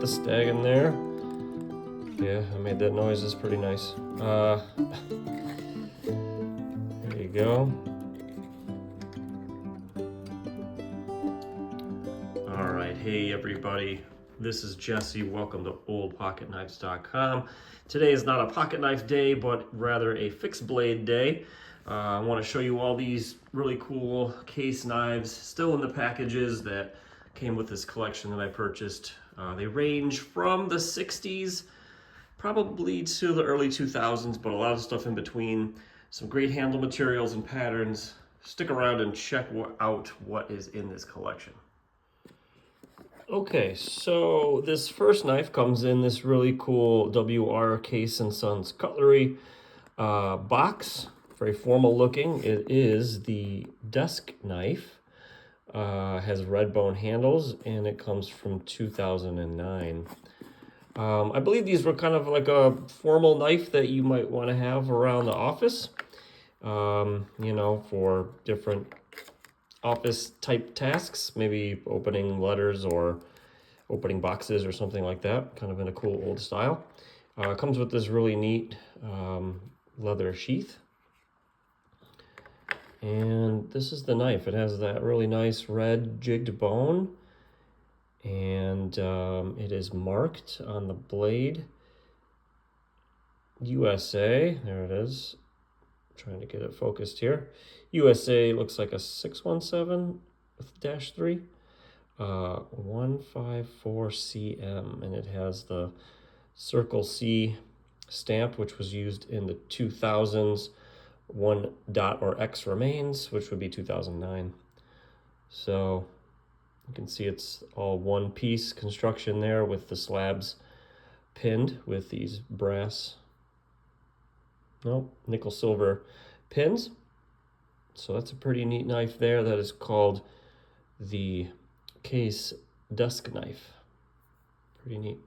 the Stag in there. Yeah, I made that noise. It's pretty nice. There you go. All right, hey everybody. This is Jesse. Welcome to Oldpocketknives.com. Today is not a pocket knife day, but rather a fixed blade day. I want to show you all these really cool case knives still in the packages that came with this collection that I purchased. They range from the 60s probably to the early 2000s, but a lot of stuff in between. Some great handle materials and patterns. Stick around and check out what is in this collection. Okay, so this first knife comes in this really cool WR Case & Sons cutlery box. Very formal looking. It is the desk knife. Has red bone handles, and it comes from 2009. I believe these were kind of like a formal knife that you might want to have around the office, you know, for different office type tasks, maybe opening letters or opening boxes or something like that, kind of in a cool old style. It comes with this really neat leather sheath. And this is the knife. It has that really nice red jigged bone, and it is marked on the blade USA. There it is. I'm trying to get it focused here. USA looks like a 617 with -3, 154 cm, and it has the Circle C stamp, which was used in the 2000s. 1 dot or X remains, which would be 2009. So you can see it's all one piece construction there with the slabs pinned with these brass, nickel silver pins. So that's a pretty neat knife there. That is called the Case desk knife. Pretty neat.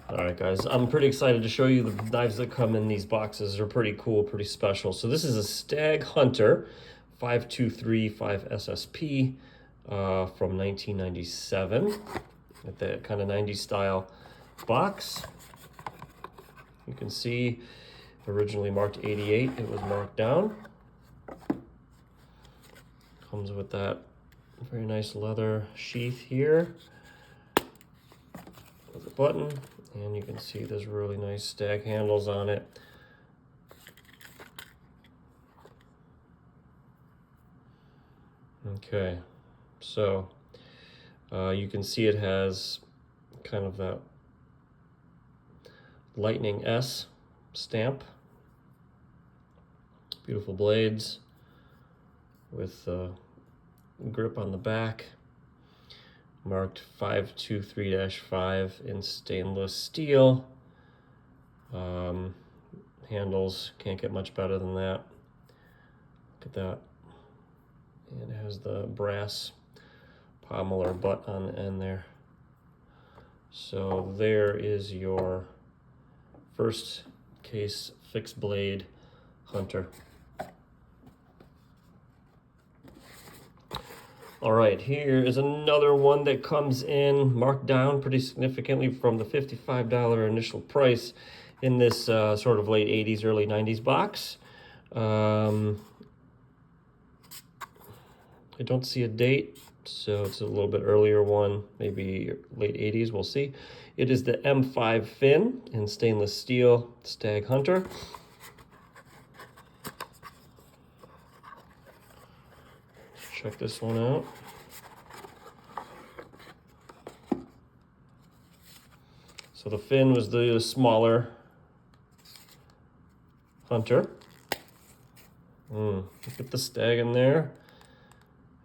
All right, guys, I'm pretty excited to show you the knives that come in these boxes. They're pretty cool, pretty special. So this is a Stag Hunter 5235 SSP from 1997. With that kind of 90s style box. You can see originally marked 88. It was marked down. Comes with that very nice leather sheath here with a button. And you can see there's really nice Stag handles on it. Okay, so you can see it has kind of that Lightning S stamp. Beautiful blades with grip on the back. Marked 523-5 in stainless steel. Handles, can't get much better than that. Look at that. And it has the brass pommel or butt on the end there. So there is your first Case fixed blade Hunter. All right, here is another one that comes in marked down pretty significantly from the $55 initial price in this sort of late 80s, early 90s box. I don't see a date, so it's a little bit earlier one, maybe late 80s, we'll see. It is the M5 fin in stainless steel Stag Hunter. Check this one out. So the fin was the smaller Hunter. Look at the Stag in there.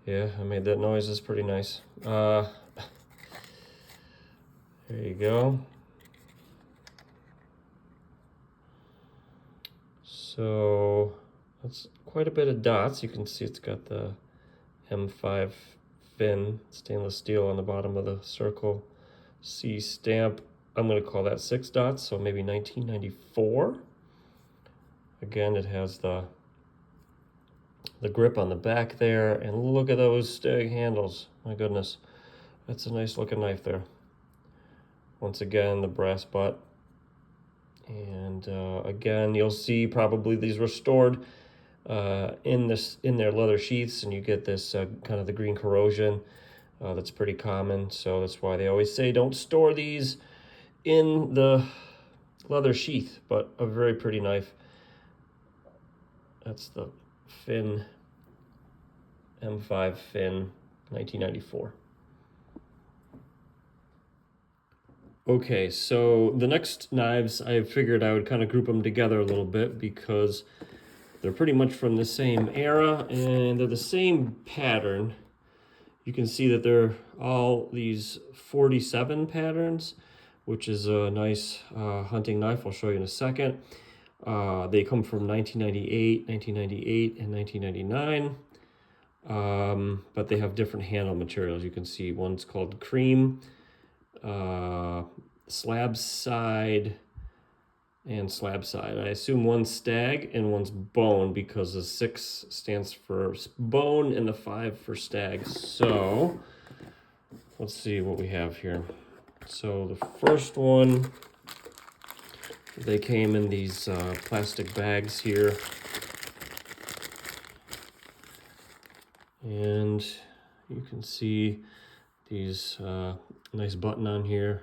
Yeah, I made that noise. It's pretty nice. There you go. So that's quite a bit of dots. You can see it's got the M5 fin, stainless steel on the bottom of the Circle C stamp. I'm going to call that 6 dots, so maybe 1994. Again, it has the the grip on the back there, and look at those Stag handles. My goodness, that's a nice looking knife there. Once again, the brass butt. And again, you'll see probably these were stored in their leather sheaths, and you get this kind of the green corrosion that's pretty common. So that's why they always say don't store these in the leather sheath, but a very pretty knife. That's the Finn M5 Finn 1994. Okay, so the next knives, I figured I would kind of group them together a little bit because they're pretty much from the same era and they're the same pattern. You can see that they're all these 47 patterns, which is a nice hunting knife. I'll show you in a second. They come from 1998, 1998, and 1999. But they have different handle materials. You can see one's called cream, slab side, and slab side. I assume one's Stag and one's bone because the 6 stands for bone and the 5 for Stag. So let's see what we have here. So the first one, they came in these plastic bags here. And you can see these nice button on here,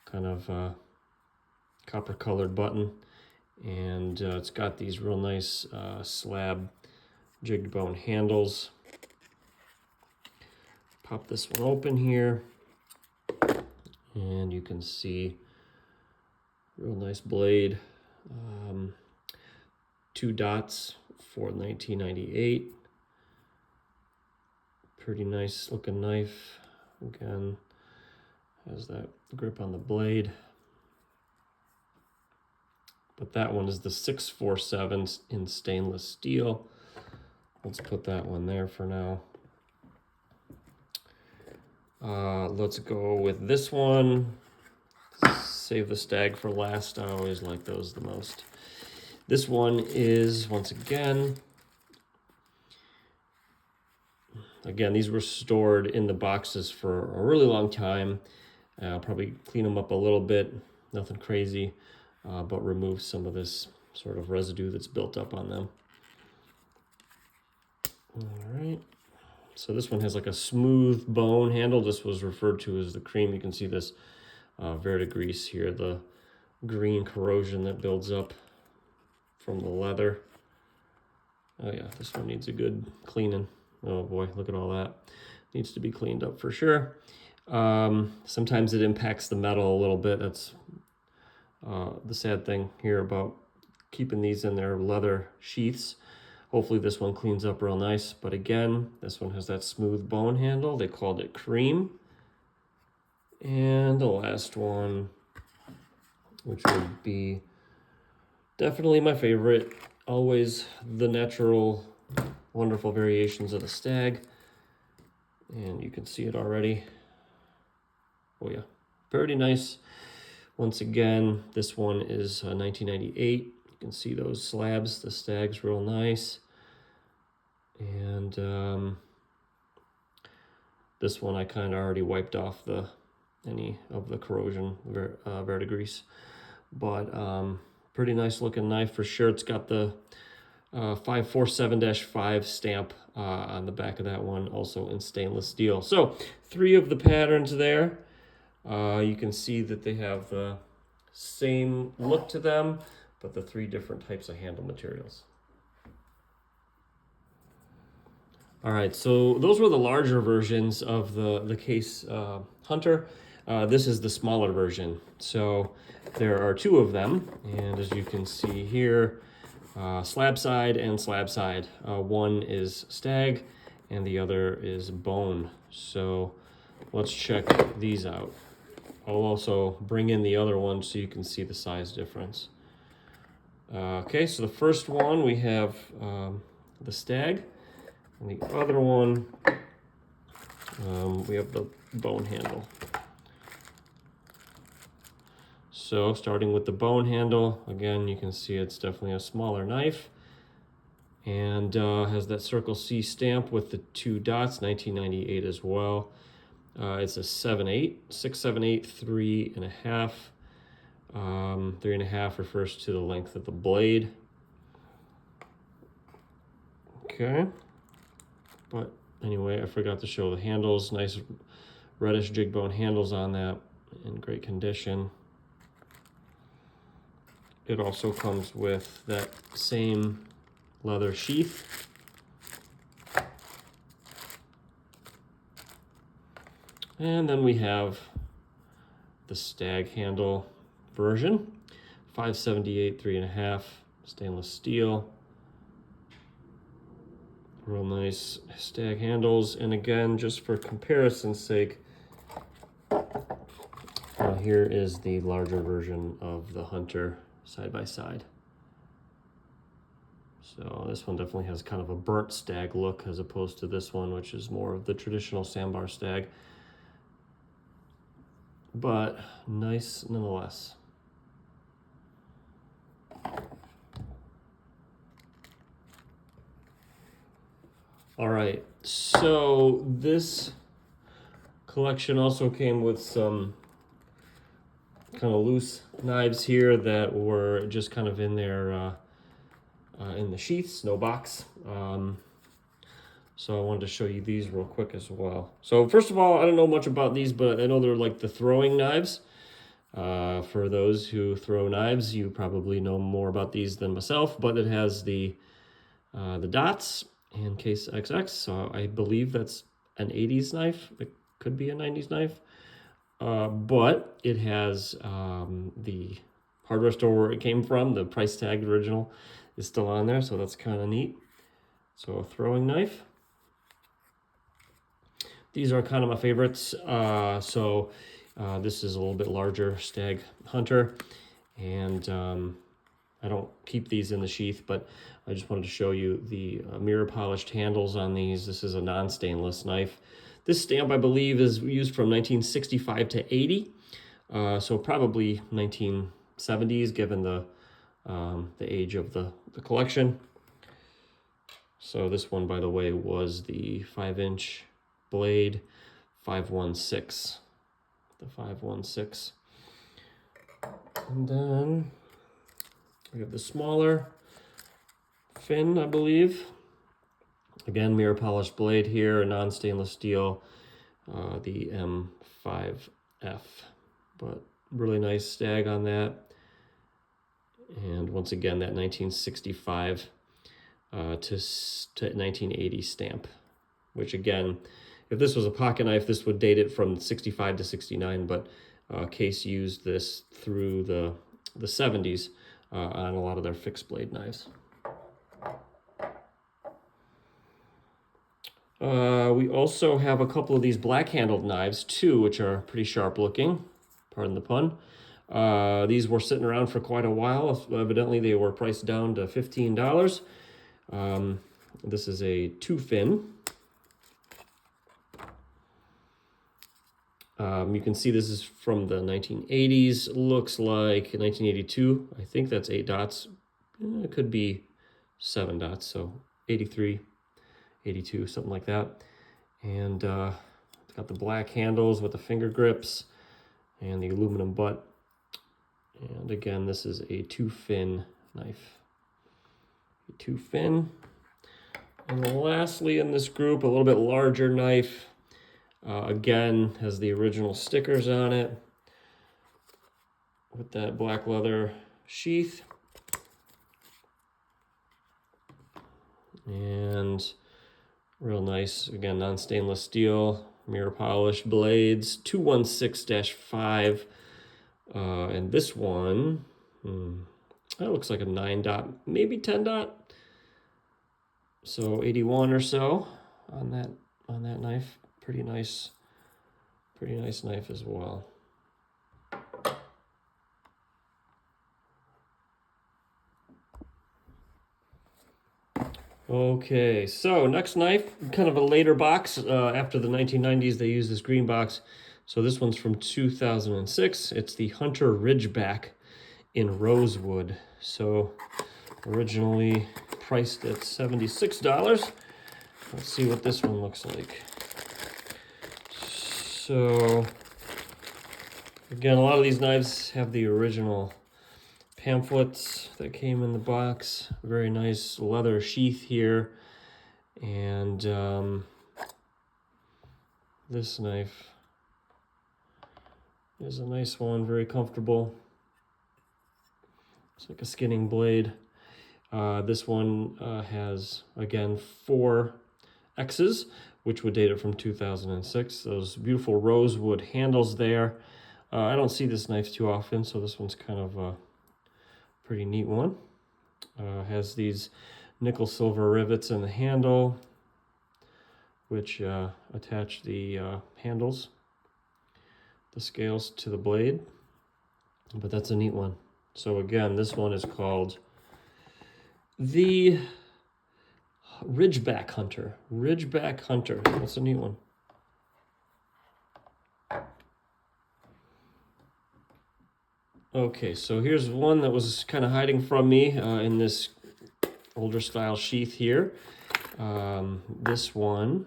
kind of copper colored button. And it's got these real nice slab jigged bone handles. Pop this one open here. And you can see real nice blade. 2 dots for 1998. Pretty nice looking knife. Again, has that grip on the blade. But that one is the 647 in stainless steel. Let's put that one there for now. Let's go with this one. Save the Stag for last. I always like those the most. This one is, once again, these were stored in the boxes for a really long time. I'll probably clean them up a little bit, nothing crazy, but remove some of this sort of residue that's built up on them. All right, so this one has like a smooth bone handle. This was referred to as the cream. You can see this verdigris here, the green corrosion that builds up from the leather. Oh yeah, this one needs a good cleaning. Oh boy, look at all that. Needs to be cleaned up for sure. Sometimes it impacts the metal a little bit. That's the sad thing here about keeping these in their leather sheaths. Hopefully this one cleans up real nice. But again, this one has that smooth bone handle. They called it cream. And the last one, which would be definitely my favorite, always the natural, wonderful variations of the Stag. And you can see it already. Oh yeah, pretty nice. Once again, this one is 1998. You can see those slabs. The Stag's real nice. And this one I kind of already wiped off any of the corrosion verdigris. But pretty nice looking knife for sure. It's got the 547-5 stamp on the back of that one, also in stainless steel. So 3 of the patterns there. You can see that they have the same look to them, but the 3 different types of handle materials. All right, so those were the larger versions of the Case Hunter. This is the smaller version. So there are 2 of them, and as you can see here, slab side and slab side. One is Stag and the other is bone. So let's check these out. I'll also bring in the other one so you can see the size difference. Okay, so the first one we have the Stag, and the other one we have the bone handle. So starting with the bone handle, again, you can see it's definitely a smaller knife. and has that Circle C stamp with the 2 dots, 1998 as well. It's a 7/8, 6/7/8, 3.5. 3.5 refers to the length of the blade. Okay, but anyway, I forgot to show the handles. Nice reddish jig bone handles on that, in great condition. It also comes with that same leather sheath. And then we have the Stag handle version, 5/78, 3.5, stainless steel. Real nice Stag handles. And again, just for comparison's sake, here is the larger version of the Hunter side by side. So this one definitely has kind of a burnt Stag look as opposed to this one, which is more of the traditional sandbar Stag. But nice nonetheless. All right, so this collection also came with some kind of loose knives here that were just kind of in there in the sheaths, no box. So I wanted to show you these real quick as well. So first of all, I don't know much about these, but I know they're like the throwing knives. For those who throw knives, you probably know more about these than myself, but it has the dots and Case XX. So I believe that's an 80s knife. It could be a 90s knife. But it has the hardware store where it came from. The price tag original is still on there, so that's kind of neat. So a throwing knife. These are kind of my favorites. This is a little bit larger Stag Hunter, and I don't keep these in the sheath, but I just wanted to show you the mirror polished handles on these. This is a non-stainless knife. This stamp, I believe, is used from 1965 to 80, so probably 1970s, given the age of the collection. So this one, by the way, was the 5-inch blade, 516, the 516. And then we have the smaller fin, I believe. Again, mirror polished blade here, a non-stainless steel, the M5F, but really nice Stag on that. And once again, that 1965 to 1980 stamp, which again, if this was a pocket knife, this would date it from 65 to 69, but Case used this through the 70s on a lot of their fixed blade knives. We also have a couple of these black handled knives too, which are pretty sharp looking, pardon the pun. These were sitting around for quite a while. Evidently they were priced down to $15. This is a 2-fin. You can see this is from the 1980s. Looks like 1982. I think that's 8 dots. It could be 7 dots, so 83, 82, something like that. And it's got the black handles with the finger grips and the aluminum butt. And again, this is a 2-fin knife. A 2-fin. And lastly in this group, a little bit larger knife. Again, has the original stickers on it with that black leather sheath. And real nice, again, non-stainless steel, mirror polished blades, 216-5. And this one, that looks like a 9 dot, maybe 10 dot. So 81 or so on that knife. Pretty nice knife as well. Okay, so next knife, kind of a later box. After the 1990s, they used this green box. So this one's from 2006. It's the Hunter Ridgeback in rosewood. So originally priced at $76. Let's see what this one looks like. So, again, a lot of these knives have the original pamphlets that came in the box. Very nice leather sheath here. And this knife is a nice one, very comfortable. It's like a skinning blade. This one has, again, 4 X's, which would date it from 2006. Those beautiful rosewood handles there. I don't see this knife too often, so this one's kind of a pretty neat one. Has these nickel silver rivets in the handle, which attach the handles, the scales to the blade. But that's a neat one. So again, this one is called the Ridgeback Hunter. Ridgeback Hunter. That's a neat one. Okay, so here's one that was kind of hiding from me in this older style sheath here. This one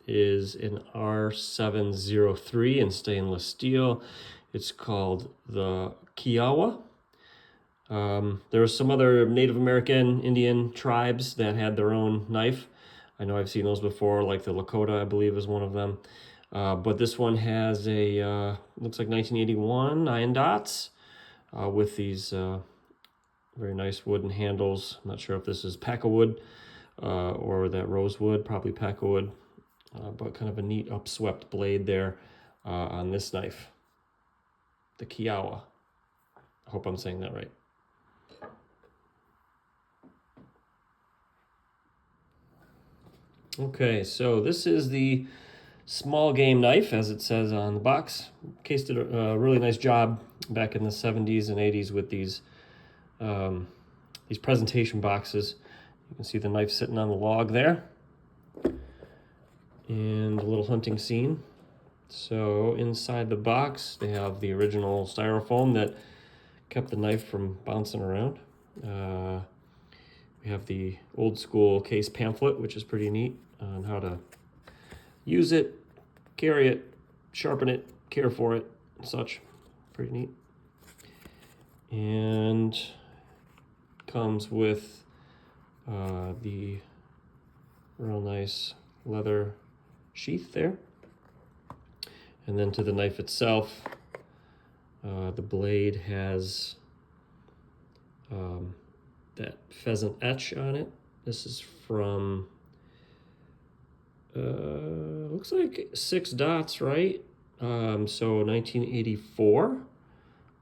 is an R703 in stainless steel. It's called the Kiawa. There were some other Native American Indian tribes that had their own knife. I know I've seen those before, like the Lakota, I believe, is one of them. But this one has a, looks like 1981 iron dots with these very nice wooden handles. I'm not sure if this is Packawood or that rosewood, probably Packawood, but kind of a neat upswept blade there on this knife, the Kiawa. I hope I'm saying that right. Okay, so this is the small game knife, as it says on the box. Case did a really nice job back in the 70s and 80s with these presentation boxes. You can see the knife sitting on the log there, and a little hunting scene. So inside the box, they have the original styrofoam that kept the knife from bouncing around. We have the old school case pamphlet, which is pretty neat on how to use it, carry it, sharpen it, care for it, and such. Pretty neat. And comes with the real nice leather sheath there. And then to the knife itself, the blade has that pheasant etch on it. This is from, looks like 6 dots, right? So 1984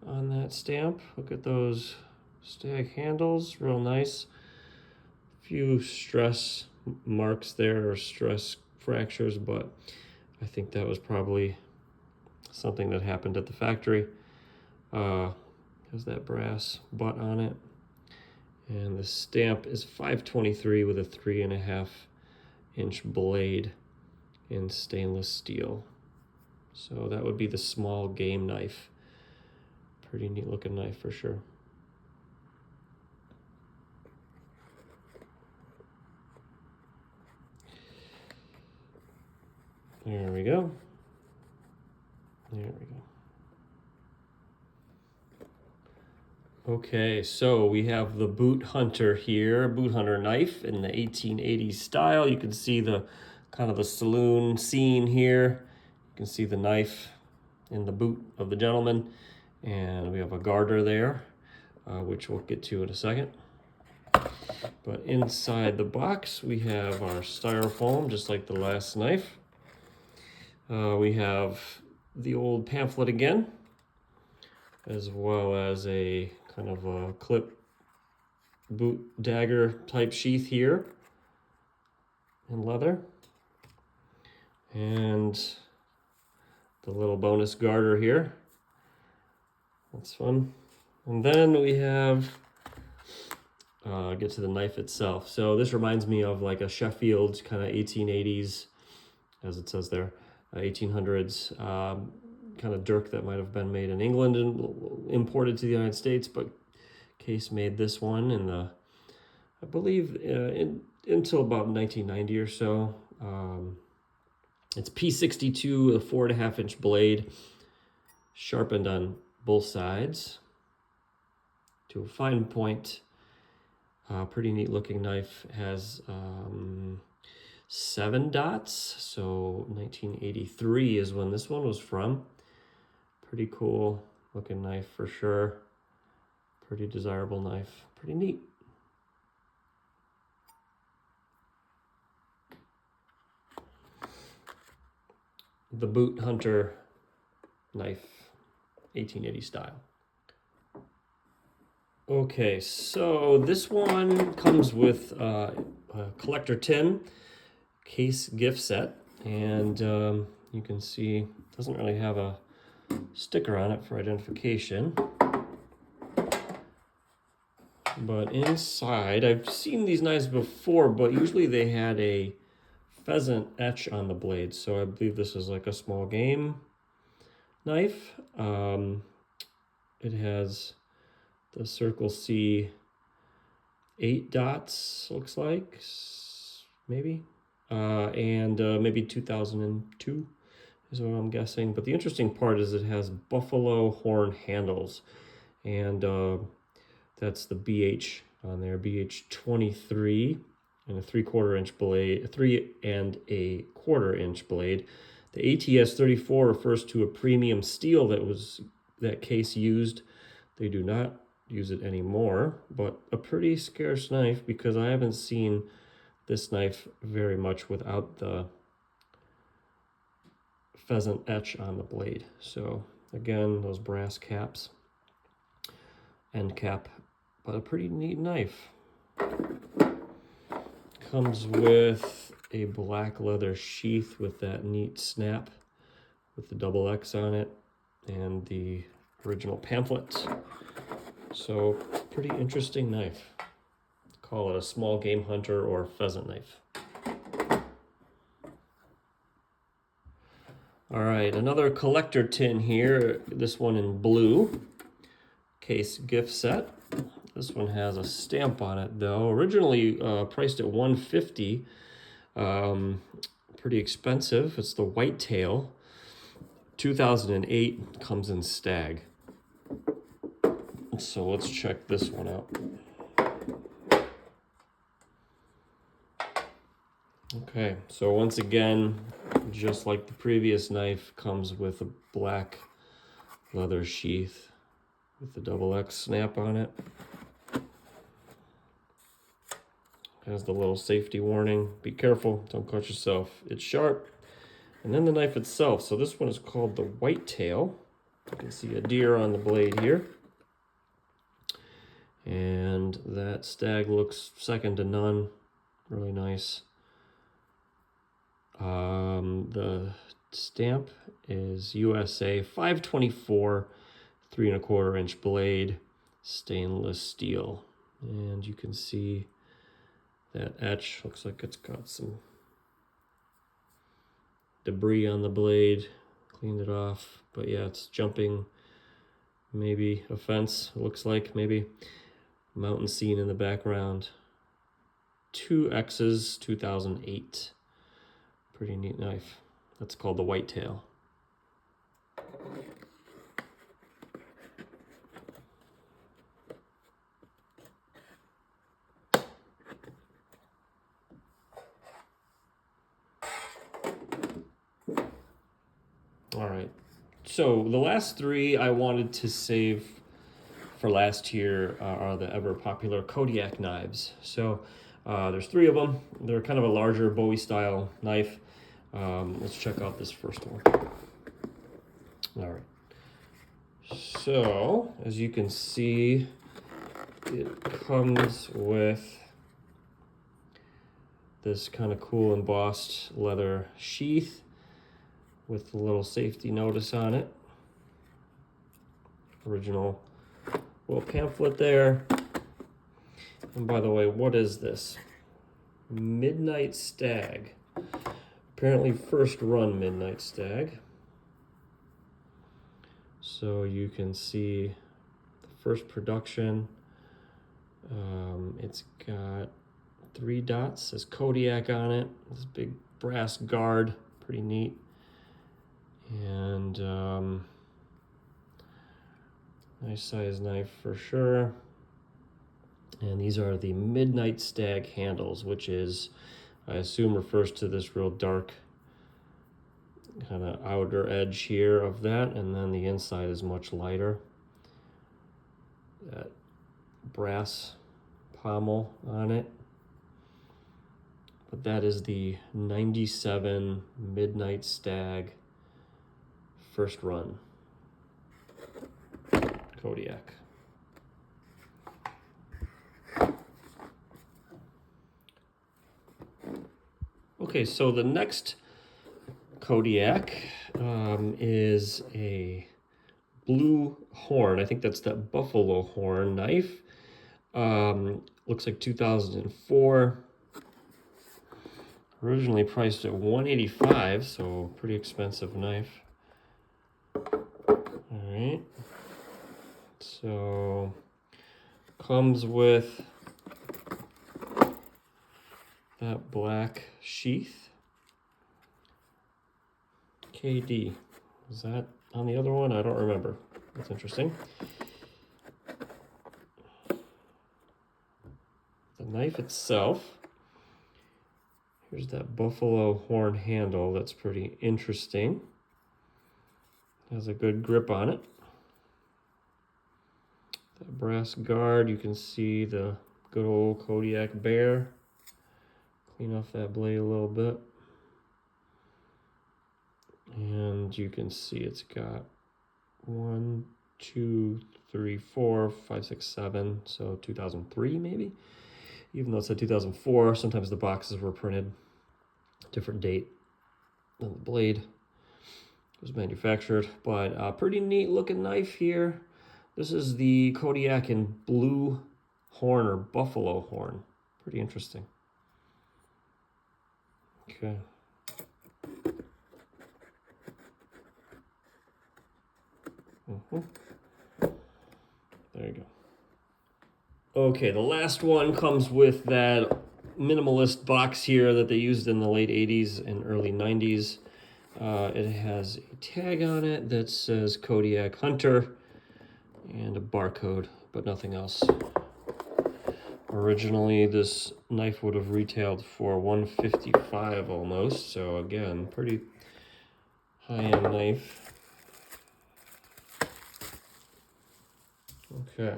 on that stamp. Look at those Stag handles, real nice. Few stress marks there, or stress fractures, but I think that was probably something that happened at the factory. Has that brass butt on it. And the stamp is 523 with a 3.5 inch blade in stainless steel. So that would be the small game knife. Pretty neat looking knife for sure. There we go. There we go. Okay, so we have the Boot Hunter here, Boot Hunter knife in the 1880s style. You can see the kind of the saloon scene here. You can see the knife in the boot of the gentleman, and we have a garter there, which we'll get to in a second. But inside the box, we have our styrofoam, just like the last knife. We have the old pamphlet again, as well as a kind of a clip boot dagger type sheath here in leather, and the little bonus garter here. That's fun. And then we have get to the knife itself. So this reminds me of like a Sheffield kind of 1880s, as it says there, 1800s kind of dirk that might have been made in England and imported to the United States, but Case made this one in the I believe, until about 1990 or so. It's P62, a 4.5-inch blade, sharpened on both sides to a fine point. Pretty neat looking knife. Has 7 dots, so 1983 is when this one was from. Pretty cool looking knife for sure. Pretty desirable knife. Pretty neat. The Boot Hunter knife, 1880 style. Okay, so this one comes with a collector tin case gift set, and you can see it doesn't really have a sticker on it for identification. But inside, I've seen these knives before, but usually they had a pheasant etch on the blade, so I believe this is like a small game knife. It has the Circle C 8 dots, looks like, maybe, and maybe 2002 is what I'm guessing. But the interesting part is it has buffalo horn handles, and that's the BH on there, BH 23. And a 3/4 inch blade, 3 1/4 inch blade. The ATS 34 refers to a premium steel that Case used. They do not use it anymore, but a pretty scarce knife because I haven't seen this knife very much without the pheasant etch on the blade. So again, those brass caps, end cap, but a pretty neat knife. Comes with a black leather sheath with that neat snap with the double X on it and the original pamphlet. So pretty interesting knife. Call it a small game hunter or pheasant knife. All right, another collector tin here. This one in blue. Case gift set. This one has a stamp on it though. Originally priced at $150. Pretty expensive. It's the Whitetail. 2008, comes in Stag. So let's check this one out. Okay, so once again, just like the previous knife, comes with a black leather sheath with the double X snap on it. Has the little safety warning. Be careful, don't cut yourself. It's sharp. And then the knife itself. So this one is called the Whitetail. You can see a deer on the blade here. And that Stag looks second to none. Really nice. The stamp is USA 524, 3 1/4 inch blade, stainless steel. And you can see that etch looks like it's got some debris on the blade. Cleaned it off, but yeah, it's jumping maybe a fence, it looks like, maybe. Mountain scene in the background. 2 X's, 2008. Pretty neat knife. That's called the Whitetail. All right, so the last 3 I wanted to save for last year are the ever popular Kodiak knives. So there's 3 of them. They're kind of a larger bowie style knife. Let's check out this first one. All right, so as you can see, it comes with this kind of cool embossed leather sheath with a little safety notice on it. Original little pamphlet there. And by the way, what is this? Midnight Stag. Apparently first run Midnight Stag. So you can see the first production It's got 3 dots, says Kodiak on it. This big brass guard, pretty neat. And nice size knife for sure. And these are the Midnight Stag handles, which is, I assume, refers to this real dark kind of outer edge here of that, and then the inside is much lighter. That brass pommel on it. But that is the 97 Midnight Stag first run Kodiak. Okay, so the next Kodiak is a blue horn. I think that's that buffalo horn knife. Looks like 2004. Originally priced at $185, so pretty expensive knife. All right. So comes with that black sheath. KD. Is that on the other one? I don't remember. That's interesting. The knife itself. Here's that buffalo horn handle. That's pretty interesting. Has a good grip on it. That brass guard, you can see the good old Kodiak bear. Clean off that blade a little bit. And you can see it's got 1, 2, 3, 4, 5, 6, 7. So 2003 maybe. Even though it said 2004, sometimes the boxes were printed different date than the blade was manufactured. But a pretty neat looking knife here. This is the Kodiak in blue horn or buffalo horn. Pretty interesting. Okay. There you go. Okay, the last one comes with that minimalist box here that they used in the late 80s and early 90s. It has a tag on it that says Kodiak Hunter and a barcode, but nothing else. Originally, this knife would have retailed for $155 almost, so again, pretty high-end knife. Okay.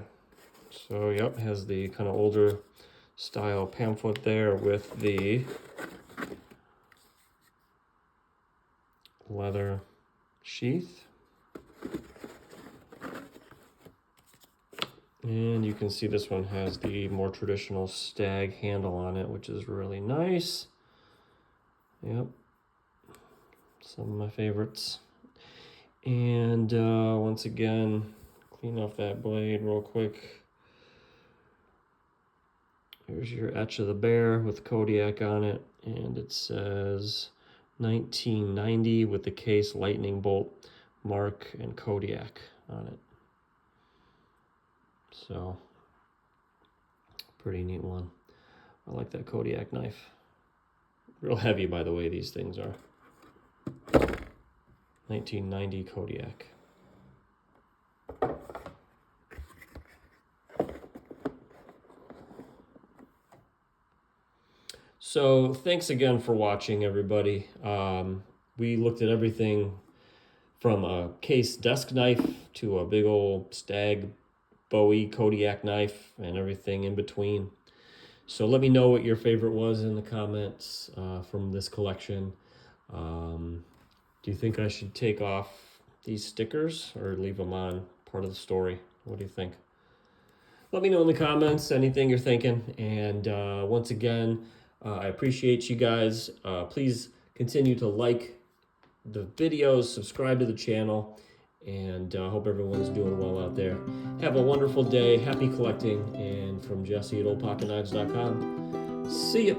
So, yep, has the kind of older style pamphlet there with the leather sheath. And you can see this one has the more traditional Stag handle on it, which is really nice. Yep. Some of my favorites. And once again, clean off that blade real quick. Here's your etch of the bear with Kodiak on it, and it says 1990 with the Case lightning bolt mark and Kodiak on it. So, pretty neat one. I like that Kodiak knife. Real heavy, by the way, these things are. 1990 Kodiak. So thanks again for watching, everybody. We looked at everything from a Case desk knife to a big old Stag bowie Kodiak knife and everything in between. So let me know what your favorite was in the comments from this collection. Do you think I should take off these stickers or leave them on, part of the story? What do you think? Let me know in the comments anything you're thinking. And once again, I appreciate you guys. Please continue to like the videos, subscribe to the channel, and I hope everyone's doing well out there. Have a wonderful day. Happy collecting. And from Jesse at Oldpocketknives.com. See ya.